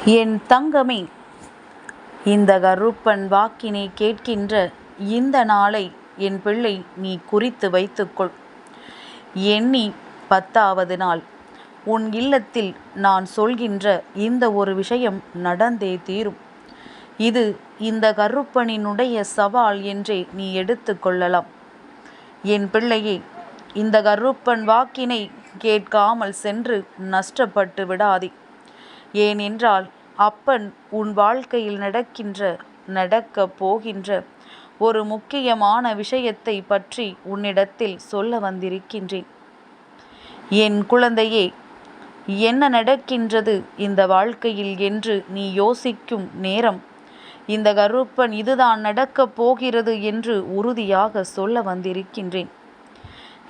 என் தங்கமே, இந்த கருப்பன் வாக்கினை கேட்கின்ற இந்த நாளை என் பிள்ளை நீ குறித்து வைத்துக்கொள். எண்ணி 10வது நாள் உன் இல்லத்தில் நான் சொல்கின்ற இந்த ஒரு விஷயம் நடந்தே தீரும். இது இந்த கருப்பனினுடைய சவால் என்றே நீ எடுத்து கொள்ளலாம். என் பிள்ளையே, இந்த கருப்பன் வாக்கினை கேட்காமல் சென்று நஷ்டப்பட்டு விடாதே. ஏனென்றால் அப்பன் உன் வாழ்க்கையில் நடக்கப் போகின்ற ஒரு முக்கியமான விஷயத்தை பற்றி உன்னிடத்தில் சொல்ல வந்திருக்கின்றேன். என் குழந்தையே, என்ன நடக்கின்றது இந்த வாழ்க்கையில் என்று நீ யோசிக்கும் நேரம் இந்த கருப்பன் இதுதான் நடக்கப் போகிறது என்று உறுதியாக சொல்ல வந்திருக்கின்றேன்.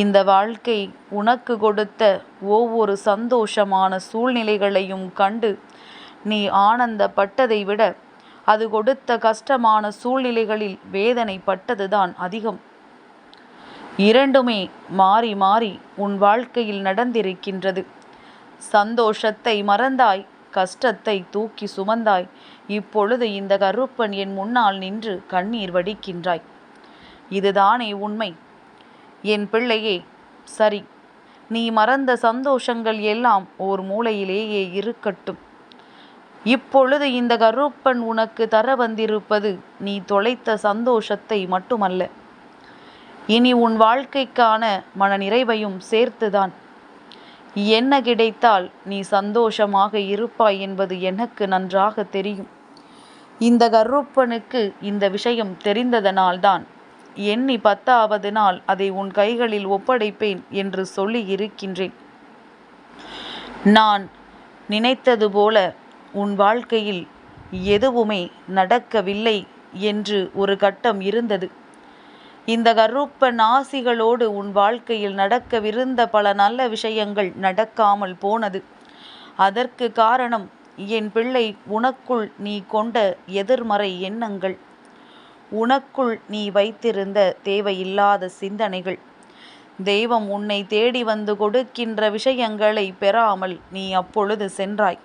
இந்த வாழ்க்கை உனக்கு கொடுத்த ஒவ்வொரு சந்தோஷமான சூழ்நிலைகளையும் கண்டு நீ ஆனந்தப்பட்டதை விட அது கொடுத்த கஷ்டமான சூழ்நிலைகளில் வேதனைப்பட்டதுதான் அதிகம். இரண்டுமே மாறி மாறி உன் வாழ்க்கையில் நடந்திருக்கின்றது. சந்தோஷத்தை மறந்தாய், கஷ்டத்தை தூக்கி சுமந்தாய். இப்பொழுது இந்த கருப்பன் என் முன்னால் நின்று கண்ணீர் வடிக்கின்றாய். இதுதானே உண்மை? என் பிள்ளையே, சரி, நீ மறந்த சந்தோஷங்கள் எல்லாம் ஓர் மூலையிலேயே இருக்கட்டும். இப்பொழுது இந்த கருப்பன் உனக்கு தர வந்திருப்பது நீ தொலைத்த சந்தோஷத்தை மட்டுமல்ல, இனி உன் வாழ்க்கைக்கான மனநிறைவையும் சேர்த்துதான். என்ன கிடைத்தால் நீ சந்தோஷமாக இருப்பாய் என்பது எனக்கு நன்றாக தெரியும். இந்த கருப்பனுக்கு இந்த விஷயம் தெரிந்ததனால்தான் எண்ணி 10வது நாள் அதை உன் கைகளில் ஒப்படைப்பேன் என்று சொல்லி இருக்கின்றேன். நான் நினைத்தது போல உன் வாழ்க்கையில் எதுவுமே நடக்கவில்லை என்று ஒரு கட்டம் இருந்தது. இந்த கருப்பன் ஆசிகளோடு உன் வாழ்க்கையில் நடக்கவிருந்த பல நல்ல விஷயங்கள் நடக்காமல் போனது. அதற்கு காரணம் என் பிள்ளை உனக்குள் நீ கொண்ட எதிர்மறை எண்ணங்கள், உனக்குள் நீ வைத்திருந்த தேவையில்லாத சிந்தனைகள். தெய்வம் உன்னை தேடி வந்து கொடுக்கின்ற விஷயங்களை பெறாமல் நீ அப்பொழுது சென்றாய்.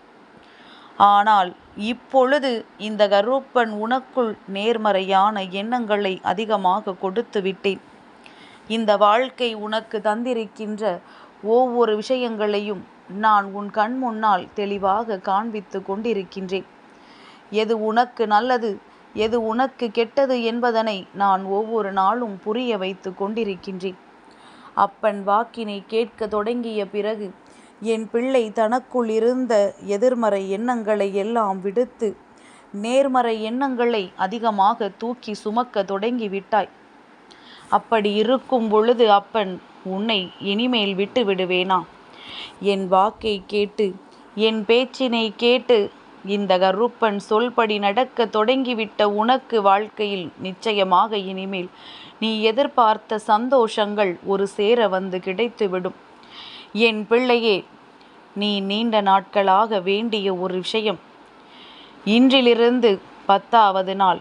ஆனால் இப்பொழுது இந்த கருப்பன் உனக்குள் நேர்மறையான எண்ணங்களை அதிகமாக கொடுத்து விட்டேன். இந்த வாழ்க்கை உனக்கு தந்திருக்கின்ற ஒவ்வொரு விஷயங்களையும் நான் உன் கண் முன்னால் தெளிவாக காண்பித்து கொண்டிருக்கின்றேன். எது உனக்கு நல்லது, எது உனக்கு கெட்டது என்பதனை நான் ஒவ்வொரு நாளும் புரிய வைத்து கொண்டிருக்கின்றேன். அப்பன் வாக்கினை கேட்க தொடங்கிய பிறகு என் பிள்ளை தனக்குள் இருந்த எதிர்மறை எண்ணங்களை எல்லாம் விடுத்து நேர்மறை எண்ணங்களை அதிகமாக தூக்கி சுமக்க தொடங்கிவிட்டாய். அப்படி இருக்கும் பொழுது அப்பன் உன்னை இனிமேல் விட்டு விடுவேனா? என் வாக்கை கேட்டு, என் பேச்சினை கேட்டு இந்த கருப்பன் சொல்படி நடக்க தொடங்கிவிட்ட உனக்கு வாழ்க்கையில் நிச்சயமாக இனிமேல் நீ எதிர்பார்த்த சந்தோஷங்கள் ஒரு சேர வந்து கிடைத்துவிடும். என் பிள்ளையே, நீ நீண்ட நாட்களாக வேண்டிய ஒரு விஷயம் இன்றிலிருந்து 10வது நாள்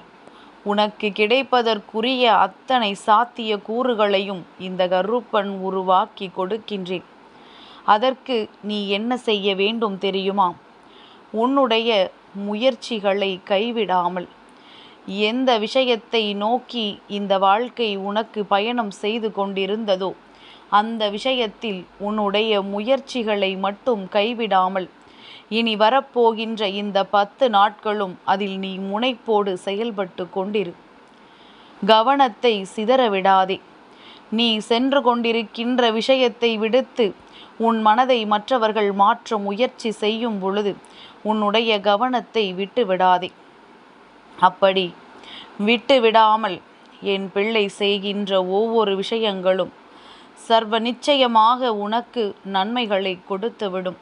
உனக்கு கிடைப்பதற்குரிய அத்தனை சாத்திய கூறுகளையும் இந்த கருப்பன் உருவாக்கி கொடுக்கின்றேன். அதற்கு நீ என்ன செய்ய வேண்டும் தெரியுமா? உன்னுடைய முயற்சிகளை கைவிடாமல் எந்த விஷயத்தை நோக்கி இந்த வாழ்க்கை உனக்கு பயணம் செய்து கொண்டிருந்ததோ அந்த விஷயத்தில் உன்னுடைய முயற்சிகளை மட்டும் கைவிடாமல் இனி வரப்போகின்ற இந்த 10 நாட்களும் அதில் நீ முனைப்போடு செயல்பட்டு கொண்டிரு. கவனத்தை சிதறவிடாதே. நீ சென்று கொண்டிருக்கின்ற விஷயத்தை விடுத்து உன் மனதை மற்றவர்கள் மாற்ற முயற்சி செய்யும் பொழுது உன்னுடைய கவனத்தை விட்டு விடாதே. அப்படி விட்டு விடாமல் என் பிள்ளை செய்கின்ற ஒவ்வொரு விஷயங்களும் சர்வ நிச்சயமாக உனக்கு நன்மைகளை கொடுத்துவிடும்.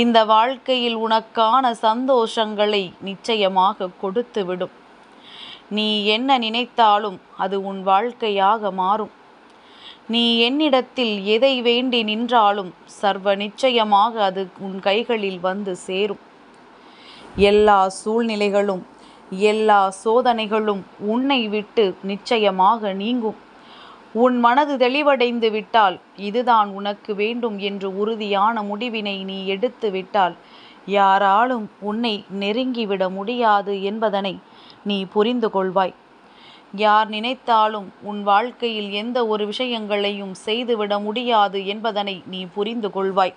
இந்த வாழ்க்கையில் உனக்கான சந்தோஷங்களை நிச்சயமாக கொடுத்துவிடும். நீ என்ன நினைத்தாலும் அது உன் வாழ்க்கையாக மாறும். நீ என்னிடத்தில் எதை வேண்டி நின்றாலும் சர்வ நிச்சயமாக அது உன் கைகளில் வந்து சேரும். எல்லா சூழ்நிலைகளும், எல்லா சோதனைகளும் உன்னை விட்டு நிச்சயமாக நீங்கும். உன் மனது தெளிவடைந்து விட்டால், இதுதான் உனக்கு வேண்டும் என்று உறுதியான முடிவினை நீ எடுத்து விட்டால், யாராலும் உன்னை நெருங்கிவிட முடியாது என்பதனை நீ புரிந்து கொள்வாய். யார் நினைத்தாலும் உன் வாழ்க்கையில் எந்த ஒரு விஷயங்களையும் செய்துவிட முடியாது என்பதனை நீ புரிந்து கொள்வாய்.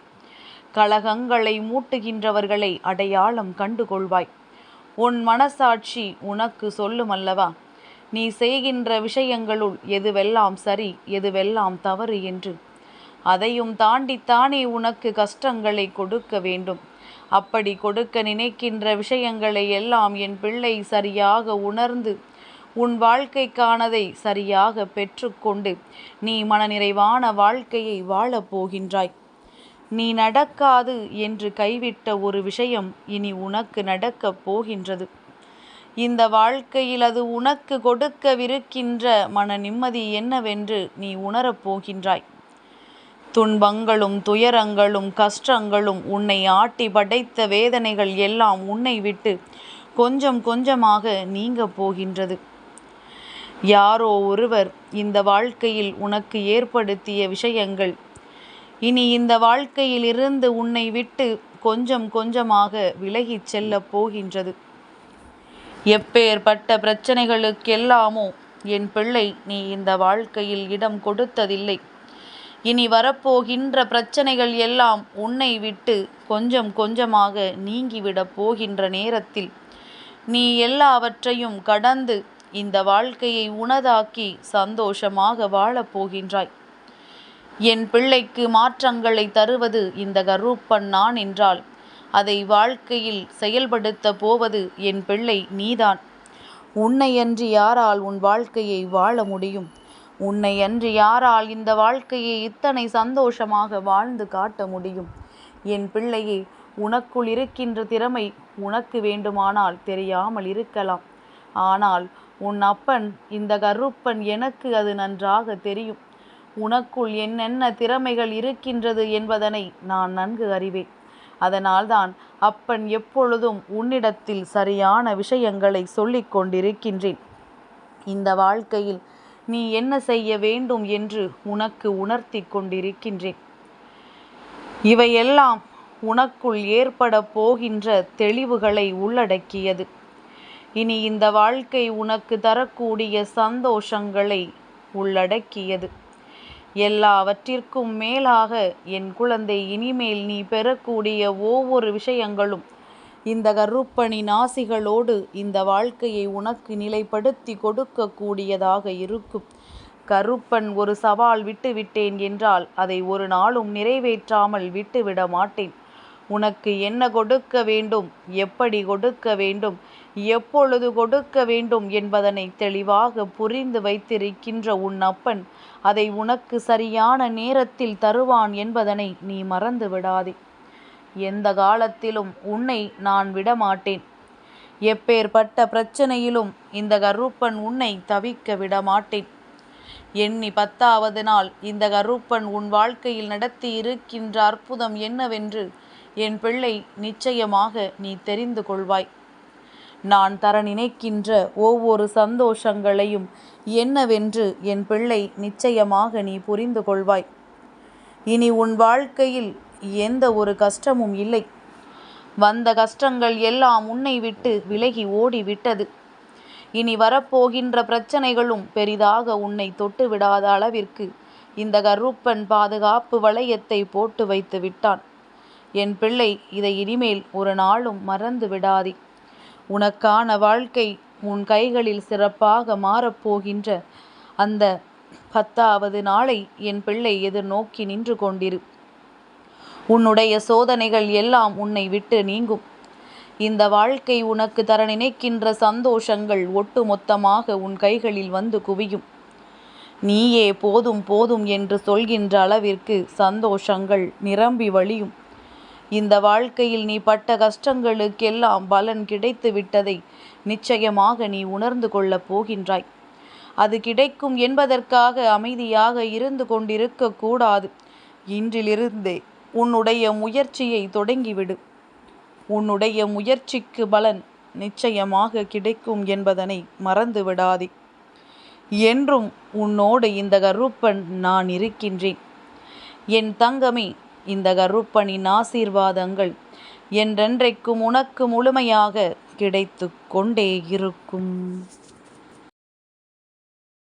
கலகங்களை மூட்டுகின்றவர்களை அடையாளம் கண்டு கொள்வாய். உன் மனசாட்சி உனக்கு சொல்லும் அல்லவா, நீ செய்கின்ற விஷயங்களுள் எதுவெல்லாம் சரி எதுவெல்லாம் தவறு என்று. அதையும் தாண்டித்தானே உனக்கு கஷ்டங்களை கொடுக்க வேண்டும். அப்படி கொடுக்க நினைக்கின்ற விஷயங்களை எல்லாம் என் பிள்ளை சரியாக உணர்ந்து உன் வாழ்க்கைக்கானதை சரியாக பெற்றுக்கொண்டு நீ மனநிறைவான வாழ்க்கையை வாழப் போகின்றாய். நீ நடக்காது என்று கைவிட்ட ஒரு விஷயம் இனி உனக்கு நடக்கப் போகின்றது. இந்த வாழ்க்கையில் அது உனக்கு கொடுக்கவிருக்கின்ற மன நிம்மதி என்னவென்று நீ உணரப் போகின்றாய். துன்பங்களும் துயரங்களும் கஷ்டங்களும் உன்னை ஆட்டி படைத்த வேதனைகள் எல்லாம் உன்னை விட்டு கொஞ்சம் கொஞ்சமாக நீங்க போகின்றது. யாரோ ஒருவர் இந்த வாழ்க்கையில் உனக்கு ஏற்படுத்திய விஷயங்கள் இனி இந்த வாழ்க்கையில் இருந்து உன்னை விட்டு கொஞ்சம் கொஞ்சமாக விலகிச் செல்லப் போகின்றது. எப்பேற்பட்ட பிரச்சனைகளுக்கெல்லாமோ என் பிள்ளை நீ இந்த வாழ்க்கையில் இடம் கொடுத்ததில்லை. இனி வரப்போகின்ற பிரச்சனைகள் எல்லாம் உன்னை விட்டு கொஞ்சம் கொஞ்சமாக நீங்கிவிடப் போகின்ற நேரத்தில் நீ எல்லாவற்றையும் கடந்து இந்த வாழ்க்கையை உனதாக்கி சந்தோஷமாக வாழப் போகின்றாய். என் பிள்ளைக்கு மாற்றங்களை தருவது இந்த கருப்பன் நான் என்றால் அதை வாழ்க்கையில் செயல்படுத்த போவது என் பிள்ளை நீதான். உன்னையன்றி யாரால் உன் வாழ்க்கையை வாழ முடியும்? உன்னையன்றி யாரால் இந்த வாழ்க்கையை இத்தனை சந்தோஷமாக வாழ்ந்து காட்ட முடியும்? என் பிள்ளையே, உனக்குள் இருக்கின்ற திறமை உனக்கு வேண்டுமானால் தெரியாமல் இருக்கலாம். ஆனால் உன் அப்பன் இந்த கருப்பன் எனக்கு அது நன்றாக தெரியும். உனக்குள் என்னென்ன திறமைகள் இருக்கின்றது என்பதனை நான் நன்கு அறிவேன். அதனால்தான் அப்பன் எப்பொழுதும் உன்னிடத்தில் சரியான விஷயங்களை சொல்லிக் கொண்டிருக்கின்றேன். இந்த வாழ்க்கையில் நீ என்ன செய்ய வேண்டும் என்று உனக்கு உணர்த்தி கொண்டிருக்கின்றேன். இவையெல்லாம் உனக்குள் ஏற்பட போகின்ற தெளிவுகளை உள்ளடக்கியது. இனி இந்த வாழ்க்கை உனக்கு தரக்கூடிய சந்தோஷங்களை உள்ளடக்கியது. எல்லாவற்றிற்கும் மேலாக என் குழந்தை, இனிமேல் நீ பெறக்கூடிய ஒவ்வொரு விஷயங்களும் இந்த கருப்பனின் ஆசிகளோடு இந்த வாழ்க்கையை உனக்கு நிலைப்படுத்தி கொடுக்கக்கூடியதாக இருக்கும். கருப்பன் ஒரு சவால் விட்டுவிட்டேன் என்றால் அதை ஒரு நாளும் நிறைவேற்றாமல் விட்டுவிட மாட்டேன். உனக்கு என்ன கொடுக்க வேண்டும், எப்படி கொடுக்க வேண்டும், எப்பொழுது கொடுக்க வேண்டும் என்பதனை தெளிவாக புரிந்து வைத்திருக்கின்ற உன் அப்பன் அதை உனக்கு சரியான நேரத்தில் தருவான் என்பதனை நீ மறந்து விடாதே. எந்த காலத்திலும் உன்னை நான் விடமாட்டேன். எப்பேற்பட்ட பிரச்சனையிலும் இந்த கருப்பன் உன்னை தவிக்க விடமாட்டேன். எண்ணி 10வது நாள் இந்த கருப்பன் உன் வாழ்க்கையில் நடத்தி இருக்கின்ற அற்புதம் என்னவென்று என் பிள்ளை நிச்சயமாக நீ தெரிந்து கொள்வாய். நான் தர நினைக்கின்ற ஒவ்வொரு சந்தோஷங்களையும் என்னவென்று என் பிள்ளை நிச்சயமாக நீ புரிந்து கொள்வாய். இனி உன் வாழ்க்கையில் எந்த ஒரு கஷ்டமும் இல்லை. வந்த கஷ்டங்கள் எல்லாம் உன்னை விட்டு விலகி ஓடிவிட்டது. இனி வரப்போகின்ற பிரச்சனைகளும் பெரிதாக உன்னை தொட்டு விடாத அளவிற்கு இந்த கருப்பன் பாதுகாப்பு வளையத்தை போட்டு வைத்து விட்டான். என் பிள்ளை, இதை இனிமேல் ஒரு நாளும் மறந்து விடாதே. உனக்கான வாழ்க்கை உன் கைகளில் சிறப்பாக மாறப்போகின்ற அந்த 10வது நாளை என் பிள்ளை எதிர்நோக்கி நின்று கொண்டிரு. உன்னுடைய சோதனைகள் எல்லாம் உன்னை விட்டு நீங்கும். இந்த வாழ்க்கை உனக்கு தர நினைக்கின்ற சந்தோஷங்கள் ஒட்டுமொத்தமாக உன் கைகளில் வந்து குவியும். நீயே போதும் போதும் என்று சொல்கின்ற அளவிற்கு சந்தோஷங்கள் நிரம்பி வழியும். இந்த வாழ்க்கையில் நீ பட்ட கஷ்டங்களுக்கெல்லாம் பலன் கிடைத்து விட்டதை நிச்சயமாக நீ உணர்ந்து கொள்ளப் போகின்றாய். அது கிடைக்கும் என்பதற்காக அமைதியாக இருந்து கொண்டிருக்க கூடாது. இன்றிலிருந்தே உன்னுடைய முயற்சியை தொடங்கிவிடு. உன்னுடைய முயற்சிக்கு பலன் நிச்சயமாக கிடைக்கும் என்பதனை மறந்து விடாதே. என்றும் உன்னோடு இந்த கருப்பன் நான் இருக்கின்றேன். என் தங்கமே, இந்த கருப்பனின் ஆசீர்வாதங்கள் என்றென்றைக்கும் உனக்கு முழுமையாக கிடைத்து கொண்டே இருக்கும்.